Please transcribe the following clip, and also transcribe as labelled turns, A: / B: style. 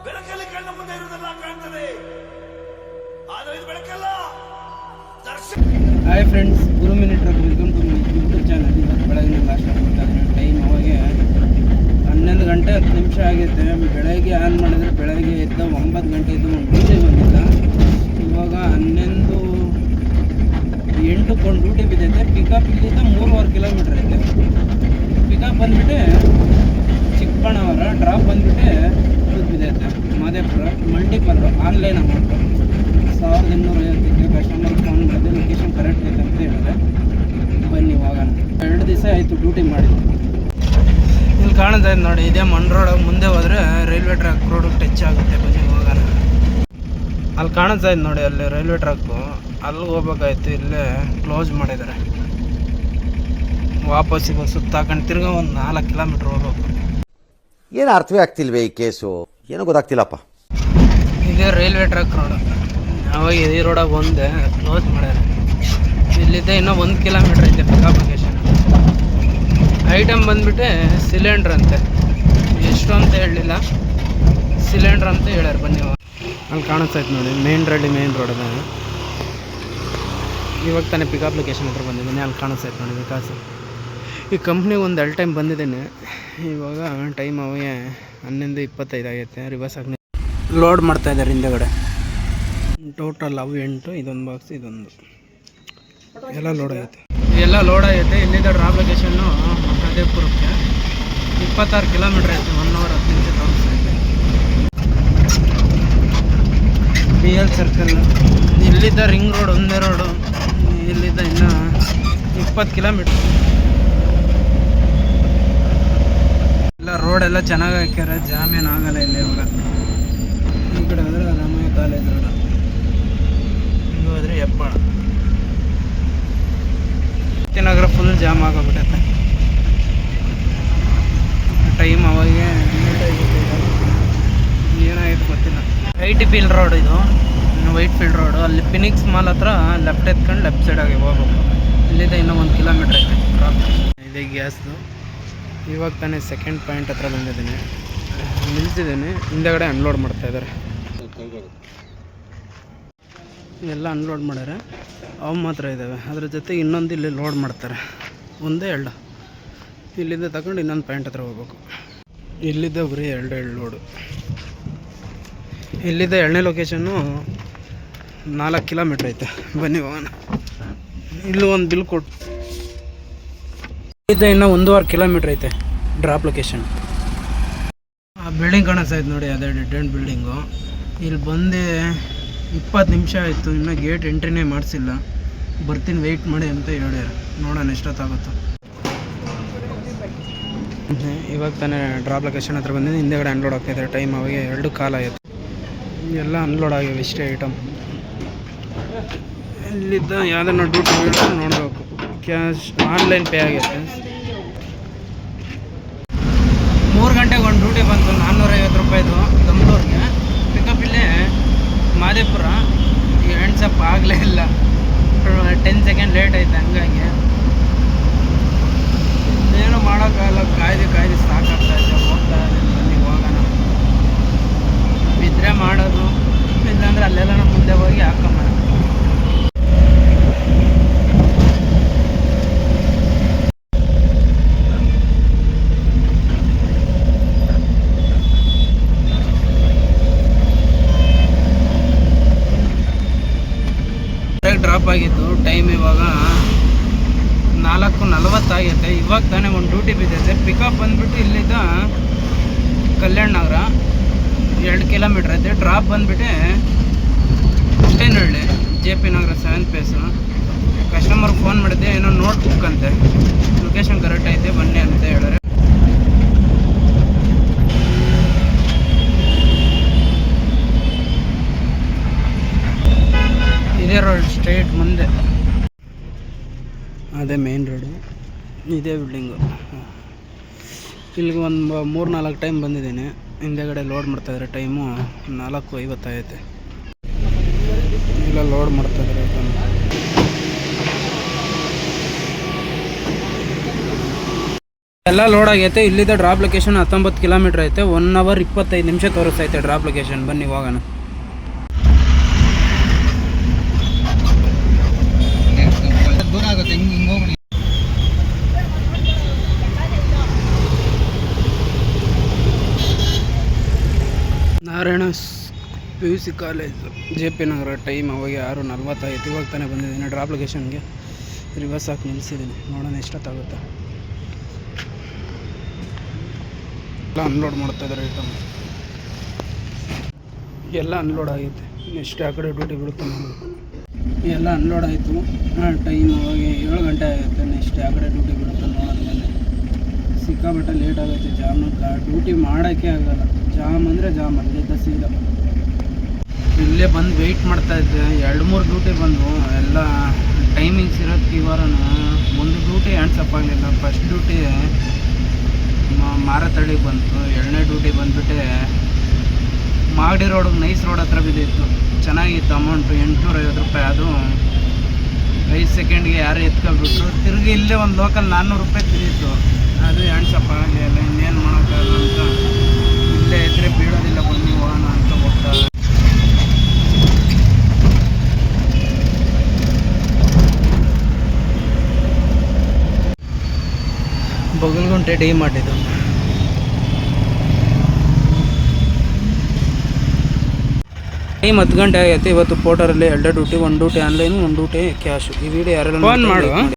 A: ಬೆಳಕಲ್ಲಿ ಕಣ್ಣ ಮುಂದೆ ಇರುವುದೆಲ್ಲ ಕಾಣ್ತದೆ, ಆದರೆ ಇದು ಬೆಳಕಲ್ಲ.
B: Hi friends, Guru mini truck welcome to my YouTube channel. ಇವತ್ತು ಬೆಳಗ್ಗೆ ಲಾಸ್ಟ್ ಮಾಡ್ತಾ ಇದ್ದೀನಿ. ಟೈಮ್ ಅವಾಗೆ 11 ಗಂಟೆ 10 ನಿಮಿಷ ಆಗಿರುತ್ತೆ. ಬೆಳಗ್ಗೆ ಆನ್ ಮಾಡಿದರೆ ಬೆಳಗ್ಗೆ ಎದ್ದ 9 ಗಂಟೆ ಇದ್ದು ಒಂದು ಡ್ಯೂಟಿ ಬಂದಿಲ್ಲ. ಇವಾಗ 11:08 ಒಂದು ಡ್ಯೂಟಿ ಬಿದ್ದೈತೆ. ಪಿಕಪ್ ಇಲ್ಲಿಂದ 3.5 ಕಿಲೋಮೀಟ್ರ್ ಐತೆ. ಪಿಕಪ್ ಬಂದುಬಿಟ್ಟು ಚಿಕ್ಕಬಳ್ಳಾಪುರ, ಡ್ರಾಪ್ ಬಂದುಬಿಟ್ಟು ಇದು ಬಿದ್ದೈತೆ Madepura. Multiple online amount 1250. Customer phone ಮಾಡಿದೆ, ಲೊಕೇಶನ್ ಕರೆಕ್ಟ್ ಐತೆ ಅಂತ ಹೇಳಿದೆ. ಬನ್ನಿ ಹೋಗೋಣ. 2 ದಿವಸ ಆಯಿತು ಡ್ಯೂಟಿ ಮಾಡಿ. ಇಲ್ಲಿ ಕಾಣಿಸ್ತಾ ಇದೆ ನೋಡಿ, ಇದೇ ಮನ್ ರೋಡ್. ಮುಂದೆ ಹೋದರೆ ರೈಲ್ವೆ ಟ್ರ್ಯಾಕ್ ರೋಡಿಗೆ ಟಚ್ ಆಗುತ್ತೆ. ಬನ್ನಿ ಹೋಗೋಣ. ಅಲ್ಲಿ ಕಾಣಿಸ್ತಾ ಇದೆ ನೋಡಿ, ಅಲ್ಲಿ ರೈಲ್ವೆ ಟ್ರ್ಯಾಕು. ಅಲ್ಲಿಗೆ ಹೋಗ್ಬೇಕಾಯ್ತು, ಇಲ್ಲೇ ಕ್ಲೋಸ್ ಮಾಡಿದ್ದಾರೆ. ವಾಪಸ್ ಇವಾಗ ಸುತ್ತ ಹಾಕೊಂಡು ತಿರ್ಗಾ ಒಂದು 4 ಕಿಲೋಮೀಟ್ರ್ ಹೋಗ್ಬೇಕು.
C: ಏನು ಅರ್ಥವೇ ಆಗ್ತಿಲ್ವೇ ಈ ಕೇಸು, ಏನೋ ಗೊತ್ತಾಗ್ತಿಲ್ಲಪ್ಪ.
B: ಇದೇ ರೈಲ್ವೆ ಟ್ರ್ಯಾಕ್ ರೋಡು. ಅವಾಗ ಈ ರೋಡಾಗ ಒಂದೇ ಕ್ಲೋಸ್ ಮಾಡ್ಯಾರ. ಇಲ್ಲಿದ್ದೆ ಇನ್ನೂ 1 ಕಿಲೋಮೀಟ್ರ್ ಐತೆ ಪಿಕಪ್ ಲೊಕೇಶನ್. ಐಟಮ್ ಬಂದುಬಿಟ್ಟು ಸಿಲಿಂಡ್ರ್ ಅಂತೆ, ಎಷ್ಟು ಅಂತ ಹೇಳಲಿಲ್ಲ, ಸಿಲಿಂಡ್ರ್ ಅಂತ ಹೇಳ್ಯಾರ. ಬನ್ನಿ ಅಲ್ಲಿ ಕಾಣಿಸ್ತೈತೆ ನೋಡಿ, ಮೇನ್ ರೋಡ್ ಅದ. ಇವಾಗ ತಾನೇ ಪಿಕಪ್ ಲೊಕೇಶನ್ ಹತ್ರ ಬಂದಿದ್ದೀನಿ. ಅಲ್ಲಿ ಕಾಣಿಸ್ತೈತೆ ನೋಡಿ ಬಿಕಾಸ್ ಈ ಕಂಪ್ನಿಗೆ ಒಂದು 2 ಟೈಮ್ ಬಂದಿದ್ದೀನಿ. ಇವಾಗ ಟೈಮ್ ಅವಾಗೆ 11:25 ಆಗೈತೆ. ರಿವರ್ಸ್ ಆಗಿ ಲೋಡ್ ಮಾಡ್ತಾಯಿದ್ದಾರೆ ಹಿಂದೆಗಡೆ. ಟೋಟಲ್ ಅವು 8, ಇದೊಂದು ಬಾಕ್ಸ್, ಇದೊಂದು ಎಲ್ಲ ಲೋಡ್ ಆಗೈತೆ. ಎಲ್ಲ ಲೋಡ್ ಆಗೈತೆ. ಇಲ್ಲಿಂದ ಡ್ರಾಪ್ ಲೊಕೇಶನ್ನು ಮಾದೇಪುರಕ್ಕೆ 26 ಕಿಲೋಮೀಟ್ರ್ ಐತೆ. 1 ಅವರ್ 10 ನಿಮಿಷ ತೋರಿಸ್ತೈತೆ. BL circle. ಇಲ್ಲಿದ್ದ ರಿಂಗ್ ರೋಡ್ ಒಂದೇ ರೋಡು. ಇಲ್ಲಿದ್ದ ಇನ್ನೂ 20 ಕಿಲೋಮೀಟ್ರ್. ಎಲ್ಲ ರೋಡೆಲ್ಲ ಚೆನ್ನಾಗಿ ಹಾಕ್ಯಾರ, ಜಾಮೇನು ಆಗಲ್ಲ ಇಲ್ಲಿ. ಇವಾಗ ಈ ಕಡೆ ಹೋದರೆ ರಾಮಯ್ಯ ಕಾಲೇಜ್ ರೋಡ್, ಹಿಂಗೆ ಹೋದರೆ ಹೆಬ್ಬಾಳ. ನಗರ ಫುಲ್ ಜಾಮ್ ಆಗೋಗ್ಬಿಟ್ಟೈತೆ. ಟೈಮ್ ಅವಾಗೆ ಏನಾಗಿತ್ತು ಗೊತ್ತಿಲ್ಲ. ITP ರೋಡ್ ಇದು, ವೈಟ್ ಫೀಲ್ಡ್ ರೋಡು. ಅಲ್ಲಿ ಫಿನಿಕ್ಸ್ ಮಾಲ್ ಹತ್ರ ಲೆಫ್ಟ್ ಎತ್ಕೊಂಡು ಲೆಫ್ಟ್ ಸೈಡಾಗಿ ಹೋಗ್ಬೇಕು. ಇಲ್ಲಿಂದ ಇನ್ನೂ 1 ಕಿಲೋಮೀಟ್ರ್ ಐತೆ ಡ್ರಾಪ್. ಇದೆ ಗ್ಯಾಸ್ದು. ಇವಾಗ ತಾನೇ ಸೆಕೆಂಡ್ ಪಾಯಿಂಟ್ ಹತ್ರ ಬಂದಿದ್ದೀನಿ, ನಿಲ್ಸಿದ್ದೀನಿ. ಹಿಂದೆಗಡೆ ಅನ್ಲೋಡ್ ಮಾಡ್ತಾಯಿದ್ದಾರೆ. ಎಲ್ಲ ಅನ್ಲೋಡ್ ಮಾಡ್ಯಾರೆ. ಅವು ಮಾತ್ರ ಇದ್ದಾವೆ, ಅದ್ರ ಜೊತೆಗೆ ಇನ್ನೊಂದು ಇಲ್ಲಿ ಲೋಡ್ ಮಾಡ್ತಾರೆ. ಒಂದೇ 2 ಇಲ್ಲಿಂದ ತಗೊಂಡು ಇನ್ನೊಂದು ಪಾಯಿಂಟ್ ಹತ್ರ ಹೋಗ್ಬೇಕು. ಇಲ್ಲಿದ್ದ ಬರೀ 2 ಲೋಡು. ಇಲ್ಲಿದ್ದ 2ನೇ ಲೊಕೇಶನ್ನು 4 ಕಿಲೋಮೀಟ್ರ್ ಐತೆ. ಬನ್ನಿ ಹೋಗೋಣ. ಇಲ್ಲೂ ಒಂದು ಬಿಲ್ ಕೊಟ್ಟು ಇಲ್ಲಿದ್ದ ಇನ್ನೂ 1.5 ಕಿಲೋಮೀಟ್ರ್ ಐತೆ ಡ್ರಾಪ್ ಲೊಕೇಶನ್. ಆ ಬಿಲ್ಡಿಂಗ್ ಕಾಣಿಸ್ತಾ ಇದೆ ನೋಡಿ, ಅದೇ ಡೆಡ್ ಎಂಡ್ ಬಿಲ್ಡಿಂಗು. ಇಲ್ಲಿ ಬಂದು 20 ನಿಮಿಷ ಆಯಿತು, ಇನ್ನೂ ಗೇಟ್ ಎಂಟ್ರಿನೇ ಮಾಡಿಸಿಲ್ಲ. ಬರ್ತೀನಿ, ವೆಯ್ಟ್ ಮಾಡಿ ಅಂತ ಹೇಳ್ಯಾರ. ನೋಡೋಣ ಎಷ್ಟೊತ್ತಾಗುತ್ತೋ. ಇವಾಗ ತಾನೇ ಡ್ರಾಪ್ ಲೊಕೇಶನ್ ಹತ್ರ ಬಂದಿದ್ದು. ಹಿಂದೆಗಡೆ ಅನ್ಲೋಡ್ ಆಗ್ತಾಯಿದ್ದಾರೆ. ಟೈಮ್ ಅವಾಗೆ 2 ಕಾಲ ಆಯಿತು. ಎಲ್ಲ ಅನ್ಲೋಡ್ ಆಗಿವೆ ಇಷ್ಟೇ ಐಟಮ್. ಇಲ್ಲಿದ್ದ ಯಾವುದನ್ನ ಡ್ಯೂಟಿ ನೋಡಬೇಕು. ಕ್ಯಾಶ್ ಆನ್ಲೈನ್ ಪೇ ಆಗೈತೆ. 3 ಗಂಟೆಗೆ ಒಂದು ಡ್ಯೂಟಿ ಬಂತು, 450 ರೂಪಾಯಿದು ಬೆಂಗಳೂರಿಗೆ. ಪಿಕಪ್ ಇಲ್ಲೇ ಮಾದೇಪುರ. ಈ ಹ್ಯಾಂಡ್ಸಪ್ ಆಗಲೇ ಇಲ್ಲ, 10 ಸೆಕೆಂಡ್ ಲೇಟ್ ಐತೆ. ಹಂಗಾಗಿ ಏನು ಮಾಡೋಕ್ಕಾಗಲ್ಲ, ಕಾಯ್ದು ಸಾಕಾಗ್ತಾಯಿದೆ. ಹೋಗ್ತಾ ಇದ್ದೀನಿ, ಹೋಗೋಣ. ಬಿದ್ದರೆ ಮಾಡೋದು, ಇಲ್ಲಾಂದ್ರೆ ಅಲ್ಲೆಲ್ಲ ನಮ್ಮ ಮುಂದೆ ಹೋಗಿ ಹಾಕೊಂಬ. ಡ್ರಾಪ್ ಆಗಿತ್ತು. ಟೈಮ್ ಇವಾಗ 4:40 ಆಗೈತೆ. ಇವಾಗ ತಾನೇ ಒಂದು ಡ್ಯೂಟಿ ಬಿದ್ದೈತೆ. ಪಿಕಪ್ ಬಂದುಬಿಟ್ಟು ಇಲ್ಲಿದ್ದ ಕಲ್ಯಾಣ ನಗರ 2 ಕಿಲೋಮೀಟ್ರ್ ಐತೆ. ಡ್ರಾಪ್ ಬಂದುಬಿಟ್ಟು ಅಷ್ಟೇನಹಳ್ಳಿ JP ನಗರ 7th ಫೇಸು. ಕಸ್ಟಮರ್ಗೆ ಫೋನ್ ಮಾಡಿದ್ದೆ, ಏನೋ ನೋಟ್ ಬುಕ್ ಅಂತೆ. ಲೊಕೇಶನ್ ಕರೆಕ್ಟ್ ಐತೆ, ಬನ್ನಿ ಅಂತ ಹೇಳಿದ್ರೆ. ಇದೇ ರೋಡ್ ಸ್ಟ್ರೈಟ್ ಮುಂದೆ, ಅದೇ ಮೇನ್ ರೋಡು, ಇದೇ ಬಿಲ್ಡಿಂಗು. ಇಲ್ಲಿಗೆ ಒಂದು 3-4 ಟೈಮ್ ಬಂದಿದ್ದೀನಿ. ಹಿಂದೆಗಡೆ ಲೋಡ್ ಮಾಡ್ತಾಯಿದ್ದಾರೆ. ಟೈಮು 4:50 ಆಗೈತೆ. ಇಲ್ಲ ಲೋಡ್ ಮಾಡ್ತಾಯಿದ್ದಾರೆ. ಎಲ್ಲ ಲೋಡ್ ಆಗೈತೆ. ಇಲ್ಲಿದ್ದ ಡ್ರಾಪ್ ಲೊಕೇಶನ್ 19 ಕಿಲೋಮೀಟರ್ ಐತೆ. 1 ಅವರ್ 25 ನಿಮಿಷ ತೋರಿಸ್ತೈತೆ ಡ್ರಾಪ್ ಲೊಕೇಶನ್. ಬನ್ನಿ ಹೋಗೋಣ.
D: ದೂರ ಆಗುತ್ತೆ, ಹಿಂಗೆ ಹೋಗ್ಬಿಡಿ.
B: ನಾರಾಯಣ PUC ಕಾಲೇಜು, JP ನಗರ. ಟೈಮ್ ಅವಾಗ 6:45. ಇವಾಗ ತಾನೇ ಬಂದಿದ್ದೀನಿ ಡ್ರಾಪ್ ಲೊಕೇಶನ್ಗೆ. ರಿವರ್ಸ್ ಹಾಕಿ ನಿಲ್ಲಿಸಿದ್ದೀನಿ. ನೋಡೋಣ ಎಷ್ಟೊತ್ತಾಗುತ್ತೆ. ಎಲ್ಲ ಅನ್ಲೋಡ್ ಮಾಡ್ತಾ ಇದ್ದಾರೆ ಐಟಮ್. ಎಲ್ಲ ಅನ್ಲೋಡ್ ಆಗೈತೆ. ನೆಕ್ಸ್ಟ್ ಆ ಕಡೆ ಡ್ಯೂಟಿ ಬಿಡುತ್ತೆ ನೋಡಬೇಕು. ಎಲ್ಲ ಅನ್ಲೋಡ್ ಆಯಿತು. ಟೈಮ್ ಅವಾಗ 7 ಗಂಟೆ ಆಗುತ್ತೆ. ನೆಕ್ಸ್ಟ್ ಆ ಕಡೆ ಡ್ಯೂಟಿ ಬಿಡುತ್ತೆ ನೋಡೋಣ. ಮೇಲೆ ಸಿಕ್ಕಾಬಟ್ಟೆ ಲೇಟ್ ಆಗುತ್ತೆ. ಜಾಮಕ್ಕೆ ಡ್ಯೂಟಿ ಮಾಡೋಕ್ಕೆ ಆಗಲ್ಲ. ಜಾಮ್ ಅಂದರೆ ಜಾಮ್. ಅಲ್ಲಿದ್ದ ಸೀದಾ ಇಲ್ಲೇ ಬಂದು ವೆಯ್ಟ್ ಮಾಡ್ತಾಯಿದ್ದೆ. 2-3 ಡ್ಯೂಟಿ ಬಂದು ಎಲ್ಲ ಟೈಮಿಂಗ್ಸ್ ಇರೋದಕ್ಕೆ ಈ ವಾರನ ಒಂದು ಡ್ಯೂಟಿ ಹ್ಯಾಂಡ್ಸಪ್ ಆಗಲಿಲ್ಲ. ಫಸ್ಟ್ ಡ್ಯೂಟಿ ಮಾರತಳ್ಳಿಗೆ ಬಂತು. 2ನೇ ಡ್ಯೂಟಿ ಬಂದುಬಿಟ್ಟೆ ಮಾಗಡಿ ರೋಡಿಗೆ ನೈಸ್ ರೋಡ್ ಹತ್ರ ಬಿದ್ದಿತ್ತು. ಚೆನ್ನಾಗಿತ್ತು ಅಮೌಂಟು, 850 ರೂಪಾಯಿ. ಅದು 5 ಸೆಕೆಂಡ್ಗೆ ಯಾರು ಎತ್ಕೊಬಿಟ್ರು. ತಿರುಗಿ ಇಲ್ಲೇ ಒಂದು ಲೋಕಲ್ 400 ರೂಪಾಯಿ ಬಿದ್ದಿತ್ತು. ಅದು ಹ್ಯಾಂಡ್ಸಪ್ ಆಗಲಿಲ್ಲ. ಇನ್ನೇನು ಮಾಡೋಕ್ಕಾಗಲ್ಲ ಅಂತ ಇಲ್ಲೇ ಇದ್ದರೆ ಬೀಳೋದಿಲ್ಲ, ಬನ್ನಿ ಹೋಗೋಣ ಅಂತ ಹೋಗ್ತಾ. ಬಗಲ್ಗುಂಟೆ ಡೇ ಮಾಡಿದ್ದು. ಟೈಮ್ 10 ಗಂಟೆ ಆಗೈತೆ. ಇವತ್ತು ಪೋರ್ಟರಲ್ಲಿ 2 duty, 1 duty online, 1 duty cash. ಈ ವಿಡಿಯೋ ಯಾರೆಲ್ಲ ಫೋನ್ ಮಾಡು.